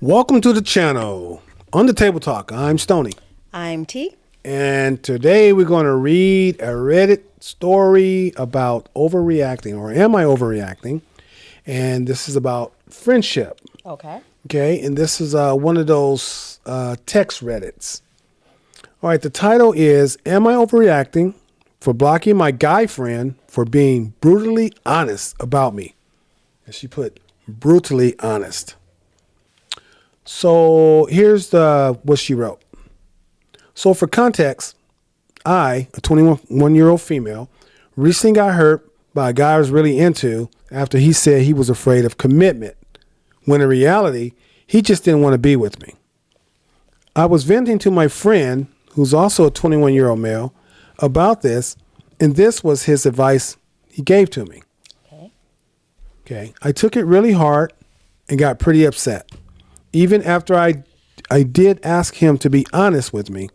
Welcome to the channel. On the Table Talk, I'm Stoney. I'm T. And today we're going to read a Reddit story about overreacting, or am I overreacting? And this is about friendship. Okay. Okay, and this is one of those text Reddits. All right, the title is, Am I Overreacting for Blocking My Guy Friend for Being Brutally Honest About Me? And she put, brutally honest. So here's what she wrote. So for context, I, a 21-year-old female, recently got hurt by a guy I was really into after he said he was afraid of commitment, when in reality, he just didn't want to be with me. I was venting to my friend, who's also a 21-year-old male, about this, and this was his advice he gave to me. Okay. I took it really hard and got pretty upset. Even after I did ask him to be honest with me,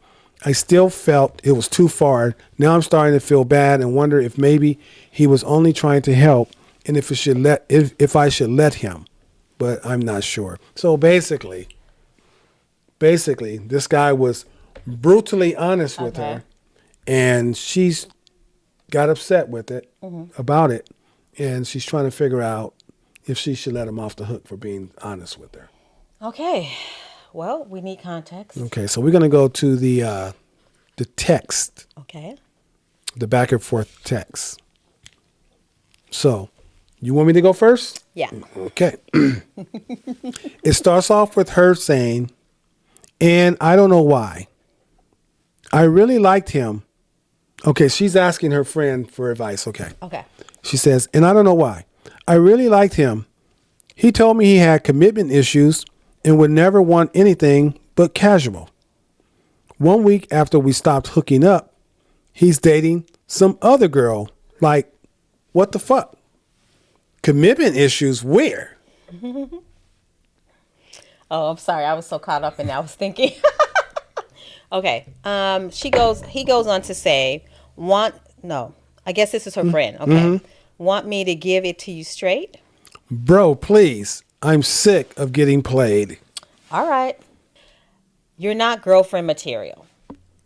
I still felt it was too far. Now I'm starting to feel bad and wonder if maybe he was only trying to help and if I should let him, but I'm not sure. So basically, this guy was brutally honest with her, and she's got upset with it, about it, and she's trying to figure out if she should let him off the hook for being honest with her. Okay. Well, we need context. Okay, so we're going to go to the text. Okay. The back and forth text. So, you want me to go first? Yeah. Okay. It starts off with her saying, and I don't know why. I really liked him. Okay, she's asking her friend for advice. Okay. She says, and I don't know why. I really liked him. He told me he had commitment issues and would never want anything but casual. 1 week after we stopped hooking up, he's dating some other girl. Like, what the fuck? Commitment issues where? Oh, I'm sorry. I was so caught up in that. I was thinking. Okay. He goes on to say, I guess this is her friend. Okay. Want me to give it to you straight? Bro, please. I'm sick of getting played. All right. You're not girlfriend material.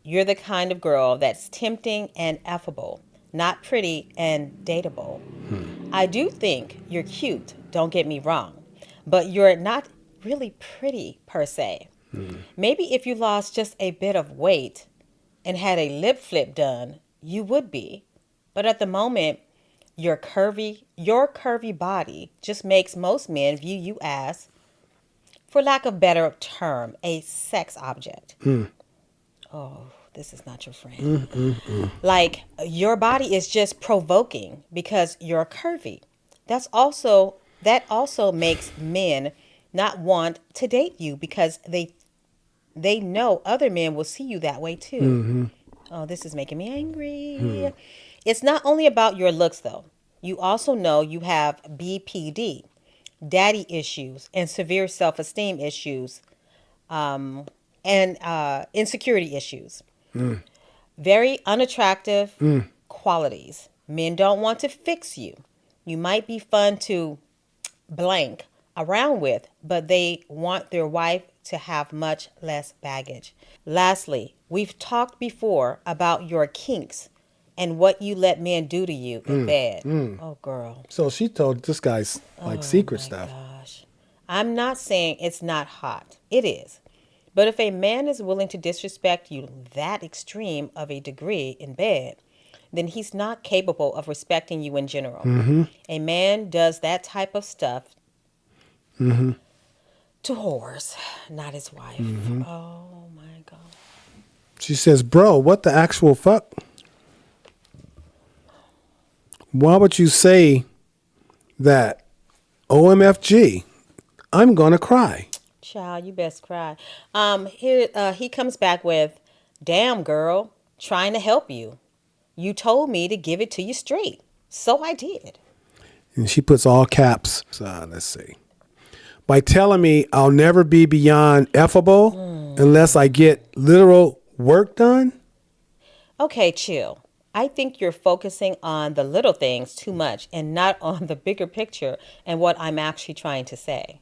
You're the kind of girl that's tempting and affable, not pretty and dateable. I do think you're cute, don't get me wrong, but you're not really pretty per se. Maybe if you lost just a bit of weight and had a lip flip done, you would be. But at the moment, your curvy body just makes most men view you as, for lack of better term, a sex object. Oh, this is not your friend. Like, your body is just provoking because you're curvy. That also makes men not want to date you because they know other men will see you that way too. Oh, this is making me angry. It's not only about your looks, though. You also know you have BPD, daddy issues, and severe self-esteem issues, and insecurity issues. Very unattractive qualities. Men don't want to fix you. You might be fun to blank around with, but they want their wife to have much less baggage. Lastly, we've talked before about your kinks and what you let men do to you in bed. Oh, girl. So she told this guy's secret stuff. Gosh. I'm not saying it's not hot. It is. But if a man is willing to disrespect you that extreme of a degree in bed, then he's not capable of respecting you in general. A man does that type of stuff to whores, not his wife. Oh, my God. She says, bro, what the actual fuck? Why would you say that? OMFG, I'm gonna cry. Child, you best cry. He comes back with, damn girl, trying to help you. You told me to give it to you straight, so I did. And she puts all caps. Let's see. By telling me I'll never be beyond effable unless I get literal work done. Okay, chill. I think you're focusing on the little things too much and not on the bigger picture and what I'm actually trying to say.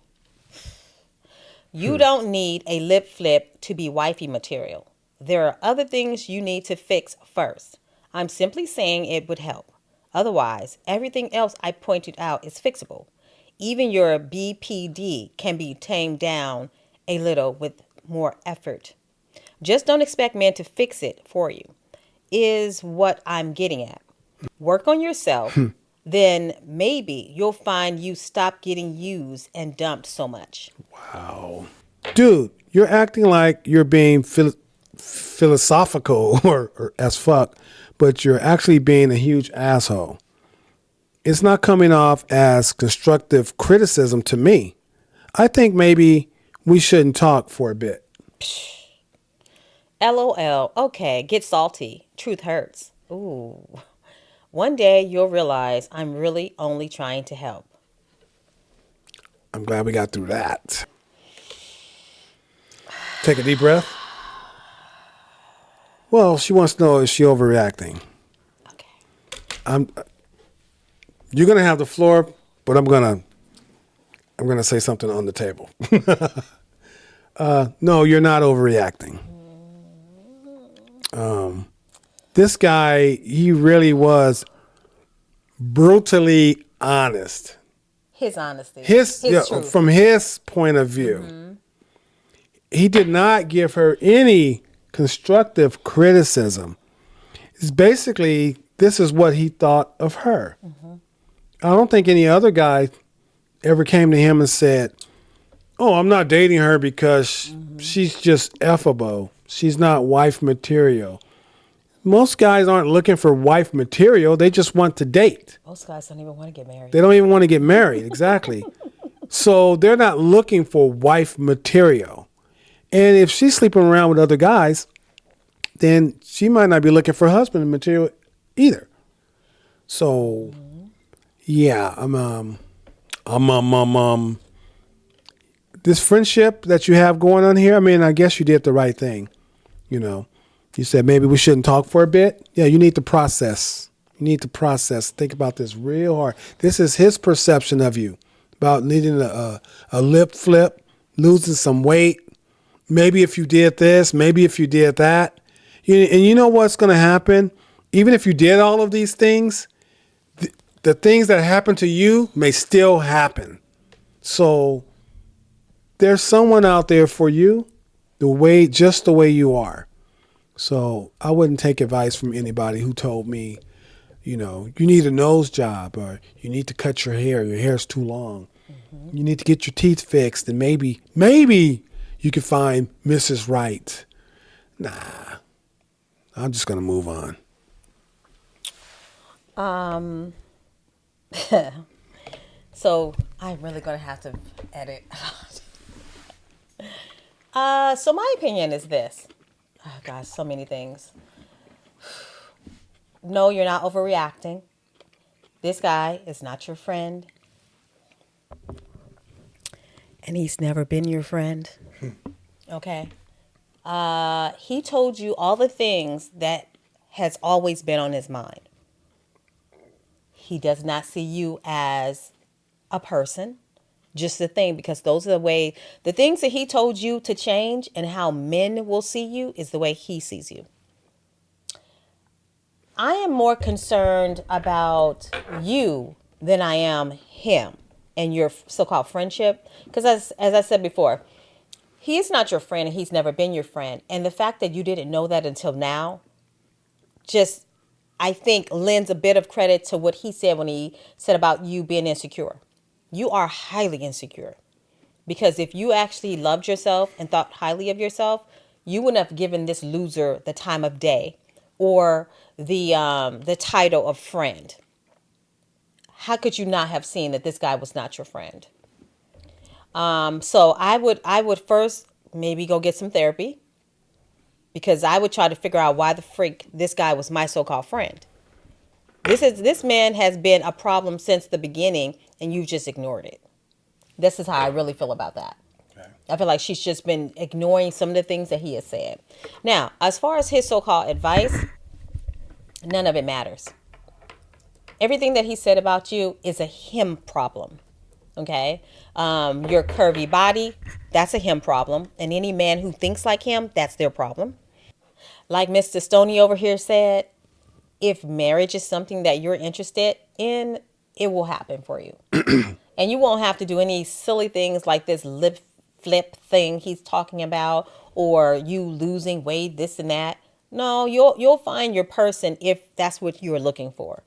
You don't need a lip flip to be wifey material. There are other things you need to fix first. I'm simply saying it would help. Otherwise, everything else I pointed out is fixable. Even your BPD can be tamed down a little with more effort. Just don't expect men to fix it for you, is what I'm getting at. Work on yourself, then maybe you'll find you stop getting used and dumped so much. Wow. Dude, you're acting like you're being philosophical or as fuck, but you're actually being a huge asshole. It's not coming off as constructive criticism to me. I think maybe we shouldn't talk for a bit. LOL. Okay, get salty. Truth hurts. Ooh. One day you'll realize I'm really only trying to help. I'm glad we got through that. Take a deep breath. Well, she wants to know, is she overreacting? Okay. You're gonna have the floor, but I'm gonna say something on the table. No, you're not overreacting. This guy, he really was brutally honest. His honesty. His truth. From his point of view, he did not give her any constructive criticism. It's basically, this is what he thought of her. I don't think any other guy ever came to him and said, oh, I'm not dating her because she's just effable. She's not wife material. Most guys aren't looking for wife material. They just want to date. Most guys don't even want to get married. They don't even want to get married. Exactly. So they're not looking for wife material. And if she's sleeping around with other guys, then she might not be looking for husband material either. So, yeah, this friendship that you have going on here, I mean, I guess you did the right thing. You know, you said maybe we shouldn't talk for a bit. Yeah, you need to process. You need to process. Think about this real hard. This is his perception of you, about needing a lip flip, losing some weight. Maybe if you did this, maybe if you did that. And you know what's going to happen? Even if you did all of these things, the things that happen to you may still happen. So there's someone out there for you, just the way you are. So I wouldn't take advice from anybody who told me, you need a nose job, or you need to cut your hair's too long. You need to get your teeth fixed, and maybe you can find Mrs. Right. Nah, I'm just going to move on. So I'm really going to have to edit. So my opinion is this. Oh gosh, so many things. No, you're not overreacting. This guy is not your friend. And he's never been your friend. Okay. He told you all the things that has always been on his mind. He does not see you as a person, just a thing, because those are the things that he told you to change, and how men will see you is the way he sees you. I am more concerned about you than I am him and your so-called friendship. Because as I said before, he is not your friend and he's never been your friend. And the fact that you didn't know that until now, just, I think, lends a bit of credit to what he said when he said about you being insecure. You are highly insecure. Because if you actually loved yourself and thought highly of yourself, you wouldn't have given this loser the time of day or the title of friend. How could you not have seen that this guy was not your friend? So I would first maybe go get some therapy, because I would try to figure out why the freak this guy was my so-called friend. This man has been a problem since the beginning, and you've just ignored it. This is how I really feel about that. Okay. I feel like she's just been ignoring some of the things that he has said. Now, as far as his so-called advice, none of it matters. Everything that he said about you is a him problem. Okay. Your curvy body, that's a him problem. And any man who thinks like him, that's their problem. Like Mr. Stoney over here said, if marriage is something that you're interested in, it will happen for you. And you won't have to do any silly things like this lip flip thing he's talking about, or you losing weight, this and that. No, you'll find your person if that's what you're looking for.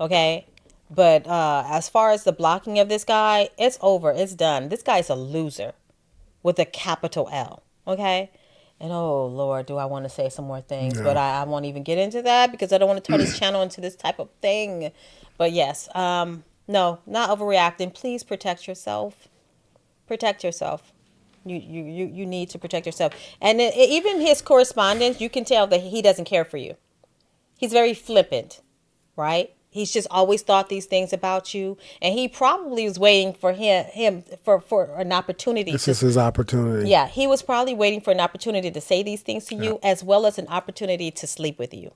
Okay? But as far as the blocking of this guy, it's over. It's done. This guy's a loser with a capital L. Okay? And oh, Lord, do I want to say some more things? No. But I won't even get into that because I don't want to turn this channel into this type of thing. But yes, no, not overreacting. Please protect yourself. Protect yourself. You need to protect yourself. And even his correspondence, you can tell that he doesn't care for you. He's very flippant, right? He's just always thought these things about you, and he probably was waiting for him for an opportunity. This is his opportunity. Yeah, he was probably waiting for an opportunity to say these things to you, as well as an opportunity to sleep with you.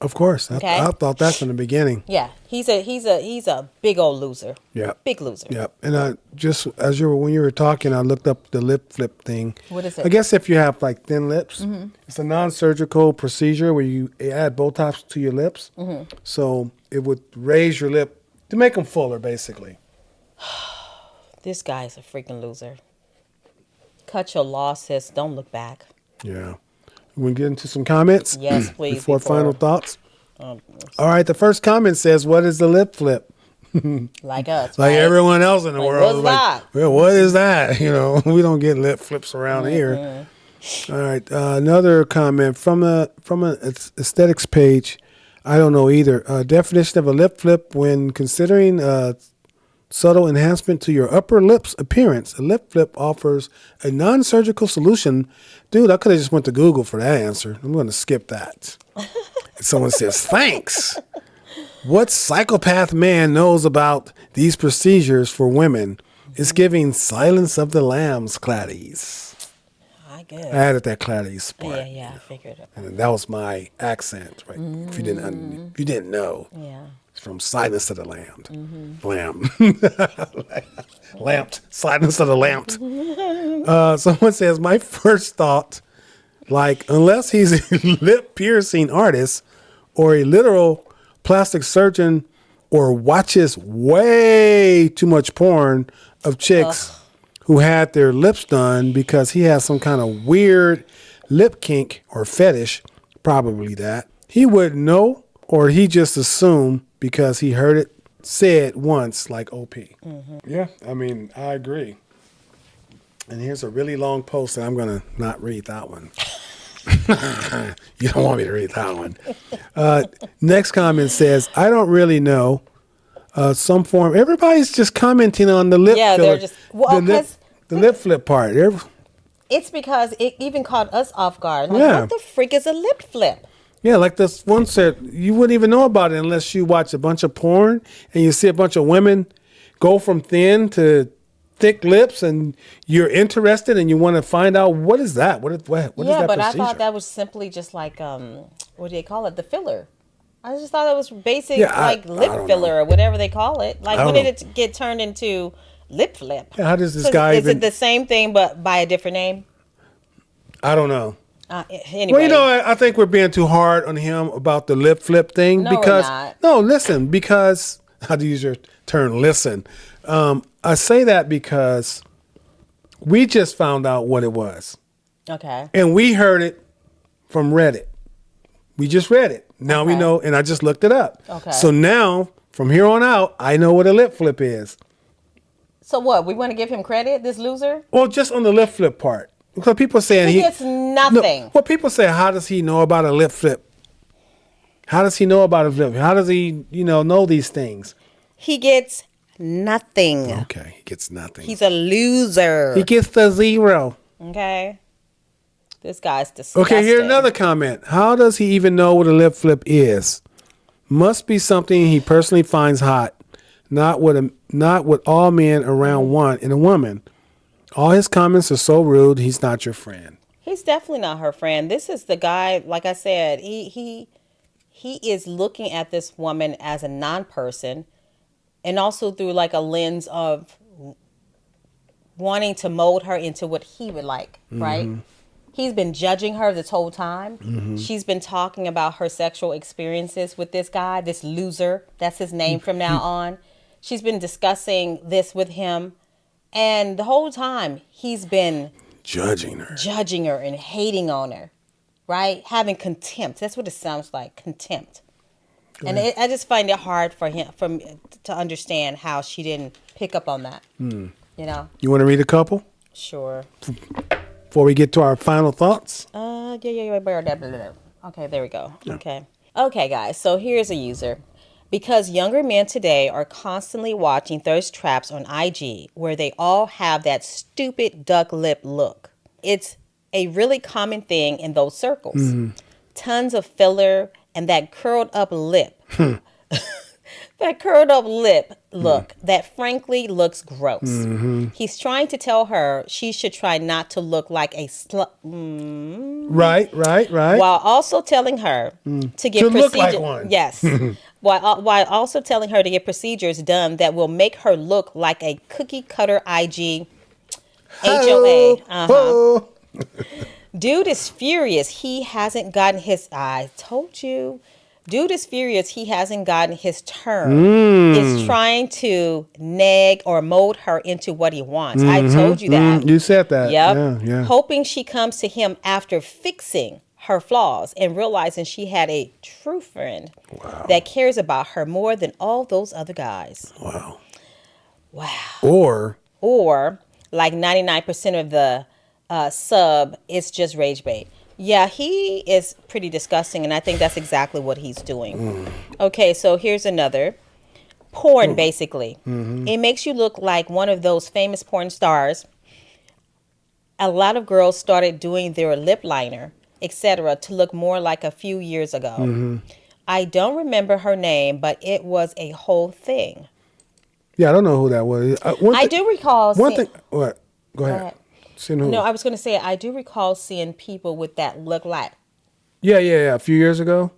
Of course. Okay. I thought that from the beginning. Yeah, he's a big old loser. Yeah. Big loser. Yeah. And I just when you were talking, I looked up the lip flip thing. What is it? I guess if you have like thin lips, it's a non-surgical procedure where you add Botox to your lips. So it would raise your lip to make them fuller, basically. This guy is a freaking loser. Cut your losses. Don't look back. Yeah. We want to get into some comments? Yes, please. Before final thoughts? All right. The first comment says, what is the lip flip? Like us. Like right? everyone else in the Like, world. what's that? Well, what is that? We don't get lip flips around here. All right. Another comment from an aesthetics page. I don't know either. Definition of a lip flip: when considering subtle enhancement to your upper lips appearance, a lip flip offers a non-surgical solution. Dude, I could have just went to Google for that answer. I'm going to skip that. Someone says, thanks. What psychopath man knows about these procedures for women? It's giving Silence of the Lambs Claddies. I guess. I added that Claddies part. Yeah, I figured it. And that was my accent, right? If you didn't know. Yeah. It's from Silence of the Lamb. Lamped. Silence of the Lamp. Someone says, my first thought, like, unless he's a lip piercing artist or a literal plastic surgeon or watches way too much porn of chicks who had their lips done because he has some kind of weird lip kink or fetish, probably that, he wouldn't know, or he just assumed because he heard it said once, like OP. Yeah, I mean, I agree. And here's a really long post, and I'm going to not read that one. You don't want me to read that one. Next comment says, I don't really know. Some form. Everybody's just commenting on the lip filler. They're just, the lip flip part. It's because it even caught us off guard. Like, what the freak is a lip flip? Yeah, like this one said, you wouldn't even know about it unless you watch a bunch of porn and you see a bunch of women go from thin to thick lips, and you're interested and you want to find out what is that? What is that Yeah, but procedure? I thought that was simply just like what do they call it? The filler. I just thought it was basic lip filler or whatever they call it. Like, when did it get turned into lip flip? Yeah, how does this guy is it the same thing but by a different name? I don't know. Anyway. Well, I think we're being too hard on him about the lip flip thing. No, because we're not. No, listen, because how to use your term, listen. I say that because we just found out what it was. Okay. And we heard it from Reddit. We just read it. Now we know, and I just looked it up. Okay. So now, from here on out, I know what a lip flip is. So what? We want to give him credit, this loser? Well, just on the lip flip part. Because people saying he gets nothing. Well, people say, how does he know about a lip flip? How does he know about a lip? How does he, know these things? He gets nothing. Okay, he gets nothing. He's a loser. He gets the 0. Okay. This guy's disgusting. Okay, here's another comment. How does he even know what a lip flip is? Must be something he personally finds hot. Not what all men around want in a woman. All his comments are so rude. He's not your friend. He's definitely not her friend. This is the guy, like I said, he is looking at this woman as a non-person, and also through like a lens of wanting to mold her into what he would like, right? He's been judging her this whole time. She's been talking about her sexual experiences with this guy, this loser. That's his name from now on. She's been discussing this with him. And the whole time he's been Judging her and hating on her, right? Having contempt. That's what it sounds like, contempt. And I just find it hard for him to understand how she didn't pick up on that. You know? You want to read a couple Sure. before we get to our final thoughts? Yeah. Okay, there we go. Yeah. Okay, guys. So here's a user. Because younger men today are constantly watching thirst traps on IG where they all have that stupid duck lip look. It's a really common thing in those circles. Tons of filler and that curled up lip. That curled up lip look that frankly looks gross. He's trying to tell her she should try not to look like a slut. Right. While also telling her to get To look procedures. like one. Yes. while also telling her to get procedures done that will make her look like a cookie cutter IG HOA. Oh. Dude is furious. He hasn't gotten his. I told you. Dude is furious. He hasn't gotten his turn. Is trying to nag or mold her into what he wants. I told you that. You said that. Yep. Yeah. Hoping she comes to him after fixing her flaws and realizing she had a true friend that cares about her more than all those other guys. Wow. Or like 99% of the sub, it's just rage bait. Yeah, he is pretty disgusting, and I think that's exactly what he's doing. Okay, so here's another. Porn, basically. It makes you look like one of those famous porn stars. A lot of girls started doing their lip liner, etc., to look more like a few years ago. I don't remember her name, but it was a whole thing. Yeah, I don't know who that was. I do recall. One thing. What? Go ahead. Seeing who? No, I was going to say, I do recall seeing people with that look like. Yeah. A few years ago.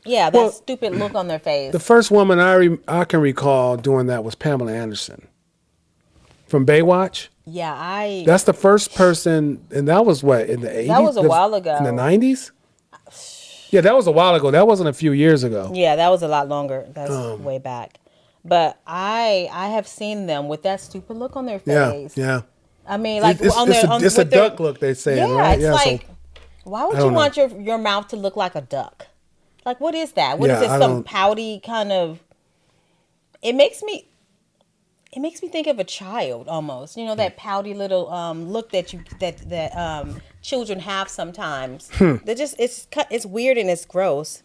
Yeah, that stupid look on their face. The first woman I can recall doing that was Pamela Anderson from Baywatch. Yeah, That's the first person, and that was what, in the 80s? That was a while ago. In the 90s? Yeah, that was a while ago. That wasn't a few years ago. Yeah, that was a lot longer. That's way back. But I have seen them with that stupid look on their face. Yeah. I mean, like it's a duck look, they say. Yeah, right? it's like, why would you want your mouth to look like a duck? Like, what is that? What is it? Some pouty kind of? It makes me think of a child almost. You know, that pouty little look that children have sometimes. They just it's weird and it's gross.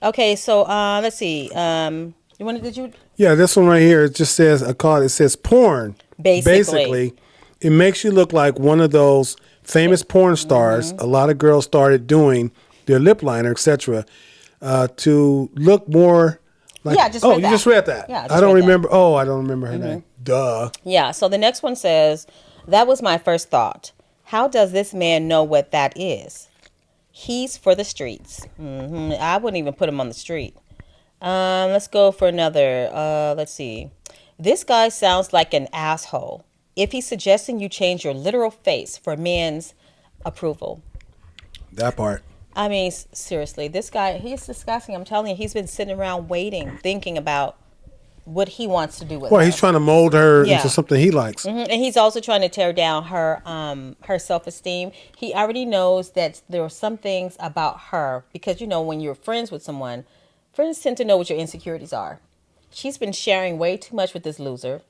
Okay, so let's see. Yeah, this one right here, it just says it says porn. Basically, it makes you look like one of those famous porn stars. A lot of girls started doing their lip liner, etc., to look more like. Yeah, just read that. You just read that. Yeah, I don't remember. Oh, I don't remember her name. Duh. Yeah. So the next one says, "That was my first thought. How does this man know what that is? He's for the streets. I wouldn't even put him on the street. Let's go for another. Let's see. This guy sounds like an asshole. If he's suggesting you change your literal face for men's approval." That part. I mean, seriously, this guy, he's disgusting. I'm telling you, he's been sitting around waiting, thinking about what he wants to do with her. Well, he's trying to mold her into something he likes. And he's also trying to tear down her self-esteem. He already knows that there are some things about her because, you know, when you're friends with someone, friends tend to know what your insecurities are. She's been sharing way too much with this loser,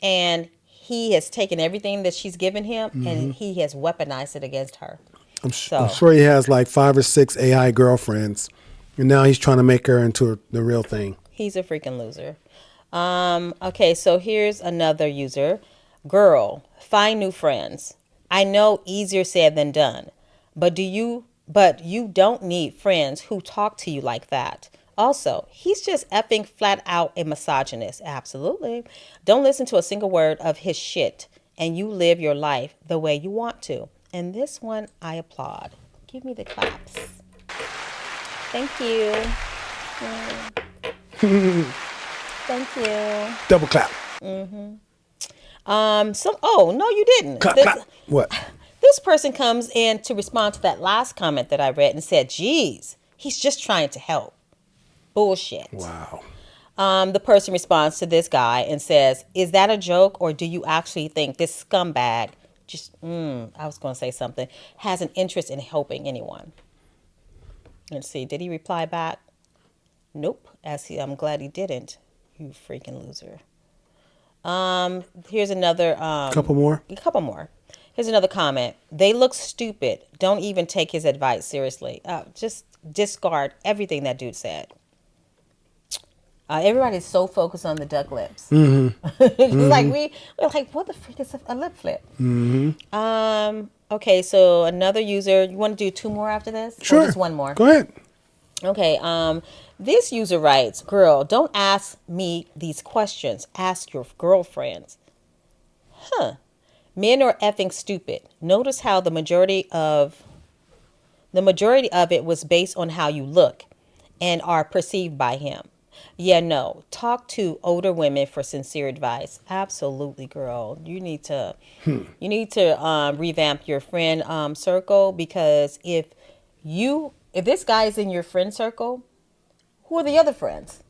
and he has taken everything that she's given him and he has weaponized it against her. I'm sure he has like 5 or 6 AI girlfriends, and now he's trying to make her into the real thing. He's a freaking loser. Okay, so here's another user. Girl, find new friends. I know easier said than done, but you don't need friends who talk to you like that. Also, he's just effing flat out a misogynist. Absolutely. Don't listen to a single word of his shit, and you live your life the way you want to. And this one, I applaud. Give me the claps. Thank you. Thank you. Double clap. Oh no, you didn't. Clap, clap. What? This person comes in to respond to that last comment that I read and said, "Geez, he's just trying to help." Bullshit. Wow. The person responds to this guy and says, "Is that a joke, or do you actually think this scumbag I was going to say something, has an interest in helping anyone?" Let's see. Did he reply back? Nope. I'm glad he didn't. You freaking loser. Here's another. Couple more. A couple more. Here's another comment. They look stupid. Don't even take his advice seriously. Just discard everything that dude said. Everybody's so focused on the duck lips. It's like we're like, what the freak is a lip flip? Okay, so another user. You want to do two more after this? Sure. Or just one more. Go ahead. Okay. This user writes, "Girl, don't ask me these questions. Ask your girlfriends." Men are effing stupid. Notice how the majority of it was based on how you look and are perceived by him. Yeah, no. Talk to older women for sincere advice. Absolutely, girl. You need to revamp your friend circle, because if this guy is in your friend circle, who are the other friends?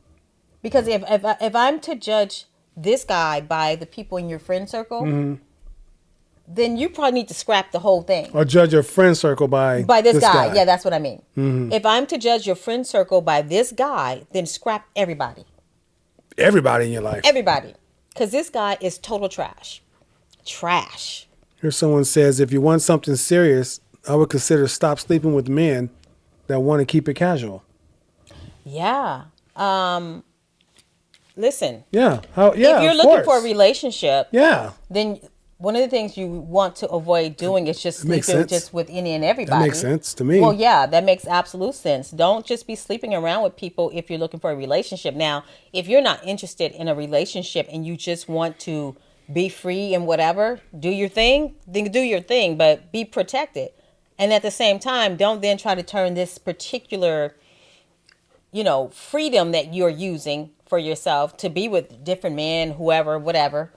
Because if I'm to judge this guy by the people in your friend circle, then you probably need to scrap the whole thing. Or judge your friend circle by this guy. Yeah, that's what I mean. If I'm to judge your friend circle by this guy, then scrap everybody. Everybody in your life. Everybody. Because this guy is total trash. Trash. Here someone says, if you want something serious, I would consider stop sleeping with men that want to keep it casual. Yeah. Listen. Yeah. If you're looking for a relationship, then one of the things you want to avoid doing is just sleeping just with any and everybody. That makes sense to me. Well, yeah, that makes absolute sense. Don't just be sleeping around with people if you're looking for a relationship. Now, if you're not interested in a relationship and you just want to be free and whatever, do your thing, then do your thing, but be protected. And at the same time, don't then try to turn this particular, freedom that you're using for yourself to be with different men, whoever, whatever.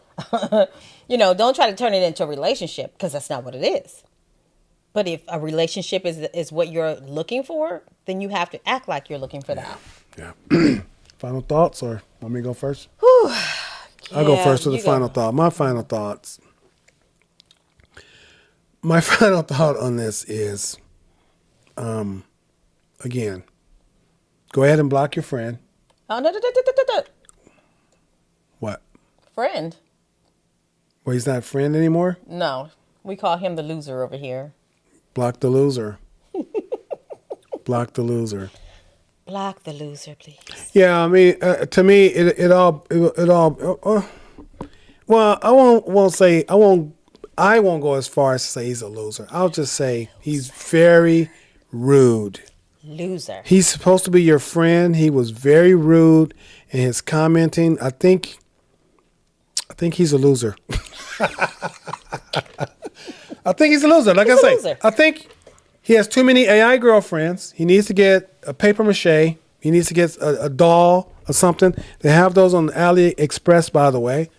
Don't try to turn it into a relationship, because that's not what it is. But if a relationship is what you're looking for, then you have to act like you're looking for that. Yeah. Final thoughts, or want me to go first? I'll go first with the final thought. My final thoughts. My final thought on this is, again, go ahead and block your friend. Oh, no. What? Friend. Well, he's not a friend anymore? No. We call him the loser over here. Block the loser. Block the loser. Block the loser, please. Yeah, I mean, to me, it all. Well, I won't go as far as to say he's a loser. I'll just say he's very rude. Loser. He's supposed to be your friend. He was very rude in his commenting. I think he's a loser. I think he's a loser. Like I say, I think he has too many AI girlfriends. He needs to get a paper mache. He needs to get a doll or something. They have those on AliExpress, by the way,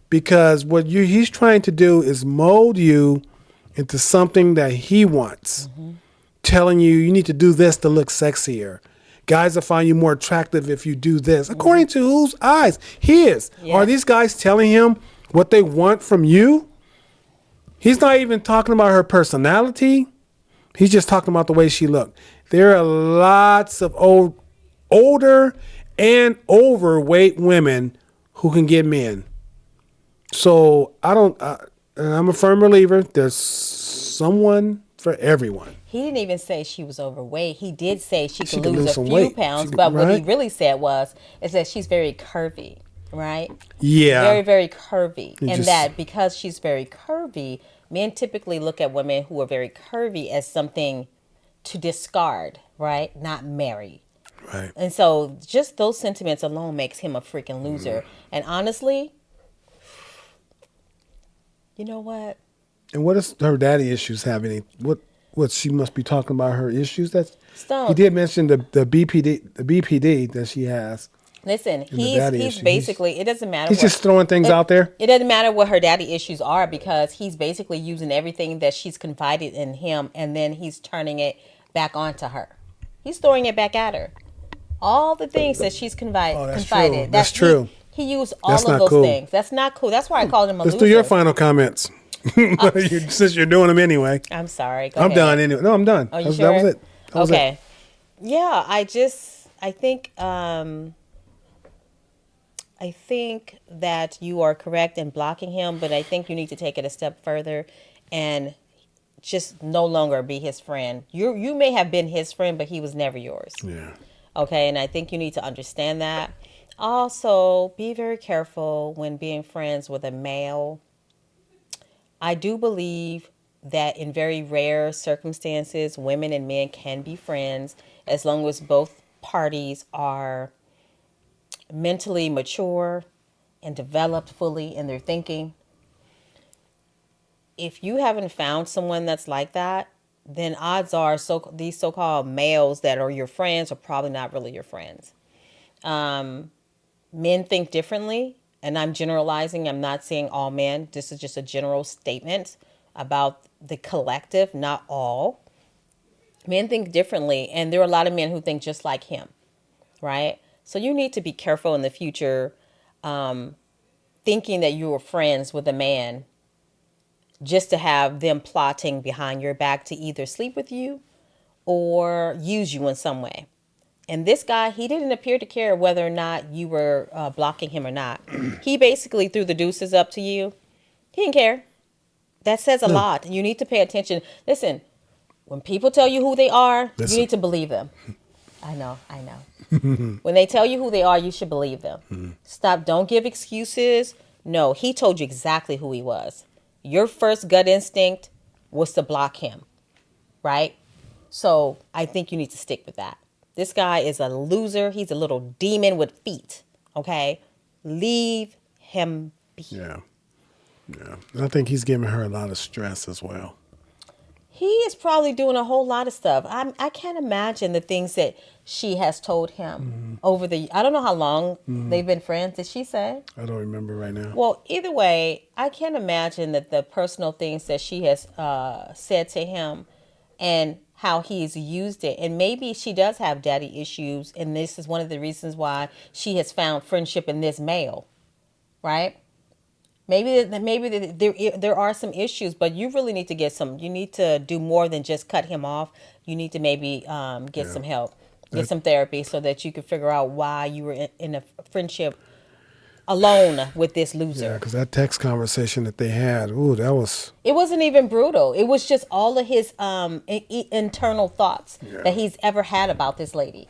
because what he's trying to do is mold you into something that he wants, telling you need to do this to look sexier. Guys will find you more attractive if you do this. According to whose eyes? His. Yeah. Are these guys telling him what they want from you? He's not even talking about her personality. He's just talking about the way she looked. There are lots of older and overweight women who can get men. So I'm a firm believer there's someone for everyone. He didn't even say she was overweight. He did say she could lose a few pounds, but what he really said is that she's very curvy, right? Yeah. Very, very curvy. And that because she's very curvy, men typically look at women who are very curvy as something to discard, right? Not marry. Right. And so just those sentiments alone makes him a freaking loser. And honestly, you know what? And what does her daddy issues have any? What she must be talking about her issues? He did mention the BPD that she has. Listen, And the daddy he's issue. basically, it doesn't matter. He's just throwing things out there. It doesn't matter what her daddy issues are, because he's basically using everything that she's confided in him, and then he's turning it back onto her. He's throwing it back at her. All the things that she's That's confided. true. That's true. He used That's all of not those cool. things. That's not cool. That's why I called him a Let's loser. do your final comments. Since you're doing them anyway. I'm sorry. Go I'm ahead. done anyway. No, I'm done. Oh, you That sure? was it. That was Okay. it. Yeah, I think that you are correct in blocking him, but I think you need to take it a step further and just no longer be his friend. You may have been his friend, but he was never yours. Yeah. Okay, and I think you need to understand that. Also, be very careful when being friends with a male. I do believe that in very rare circumstances, women and men can be friends as long as both parties are mentally mature and developed fully in their thinking. If you haven't found someone that's like that, then odds are these so-called males that are your friends are probably not really your friends. Men think differently, and I'm generalizing. I'm not saying all men. This is just a general statement about the collective, not all. Men think differently, and there are a lot of men who think just like him, right? So you need to be careful in the future, thinking that you were friends with a man just to have them plotting behind your back to either sleep with you or use you in some way. And this guy, he didn't appear to care whether or not you were blocking him or not. He basically threw the deuces up to you. He didn't care. That says a lot. You need to pay attention. Listen, when people tell you who they are, you need to believe them. I know. When they tell you who they are, you should believe them. Stop. Don't give excuses. No, he told you exactly who he was. Your first gut instinct was to block him, right? So I think you need to stick with that. This guy is a loser. He's a little demon with feet, okay? Leave him be. Yeah. And I think he's giving her a lot of stress as well. He is probably doing a whole lot of stuff. I can't imagine the things that she has told him over I don't know how long they've been friends. Did she say? I don't remember right now. Well, either way, I can't imagine that the personal things that she has said to him and how he's used it. And maybe she does have daddy issues, and this is one of the reasons why she has found friendship in this male, right? Maybe there are some issues, but you really need to you need to do more than just cut him off. You need to maybe get some help, get some therapy so that you can figure out why you were in a friendship alone with this loser. Yeah, because that text conversation that they had, It wasn't even brutal. It was just all of his internal thoughts that he's ever had about this lady.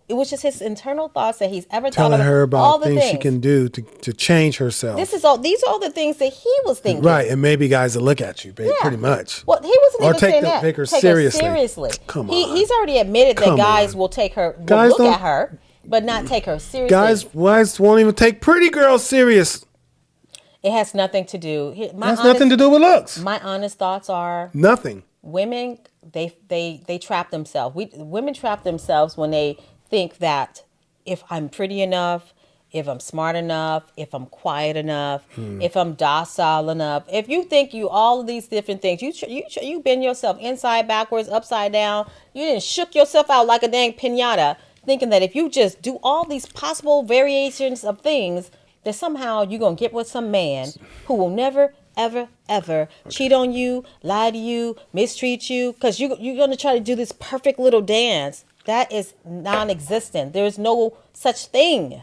It was just his internal thoughts that he's ever telling thought about. her about all the things she can do to change herself. These are all the things that he was thinking. Right, and maybe guys will look at you, pretty much. Well, he wasn't even saying that. Take her seriously. Come on. He's already admitted that guys will take her, will look at her, but not take her seriously. Guys won't even take pretty girls serious. It has nothing to do. It has nothing to do with looks. My honest thoughts are nothing. Women, they trap themselves. Women trap themselves when they think that if I'm pretty enough, if I'm smart enough, if I'm quiet enough, if I'm docile enough, if you think all of these different things, you bend yourself inside, backwards, upside down, you didn't shook yourself out like a dang piñata, thinking that if you just do all these possible variations of things, that somehow you're going to get with some man who will never, ever, ever cheat on you, lie to you, mistreat you, because you're going to try to do this perfect little dance. That is non-existent. There is no such thing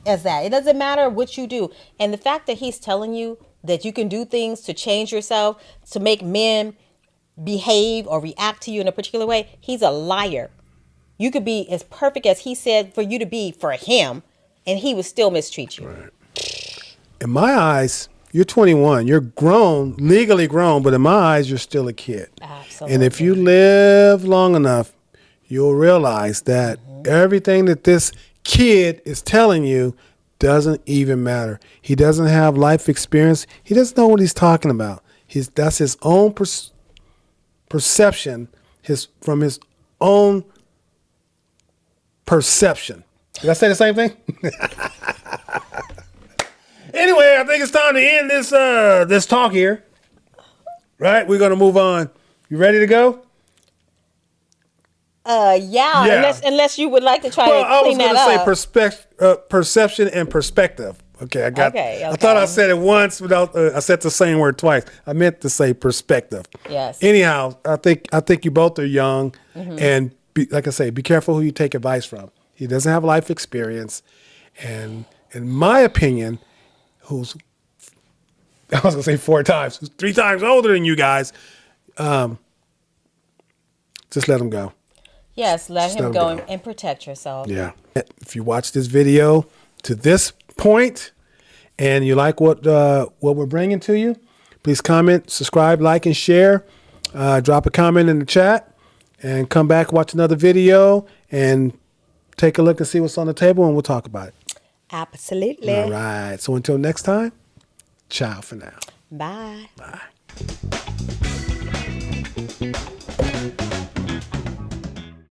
as that. It doesn't matter what you do. And the fact that he's telling you that you can do things to change yourself, to make men behave or react to you in a particular way, he's a liar. You could be as perfect as he said for you to be for him, and he would still mistreat you. Right. In my eyes, you're 21. You're grown, legally grown, but in my eyes, you're still a kid. Absolutely. And if you live long enough, you'll realize that everything that this kid is telling you doesn't even matter. He doesn't have life experience. He doesn't know what he's talking about. That's his own perception, from his own perception. Did I say the same thing? Anyway, I think it's time to end this talk here. Right? We're gonna move on. You ready to go? Yeah. Unless you would like to try Well, to I was clean that gonna say up. perception and perspective. Okay, I got. Okay. I thought I said it once without. I said the same word twice. I meant to say perspective. Yes. Anyhow, I think you both are young, and like I say, be careful who you take advice from. He doesn't have life experience, and in my opinion, who's I was gonna say 3 times older than you guys. Just let him go. Yes, let Just him let go him go. and protect yourself. Yeah. If you watch this video to this point and you like what we're bringing to you, please comment, subscribe, like, and share. Drop a comment in the chat and come back, watch another video and take a look and see what's on the table and we'll talk about it. Absolutely. All right. So until next time, ciao for now. Bye. Bye.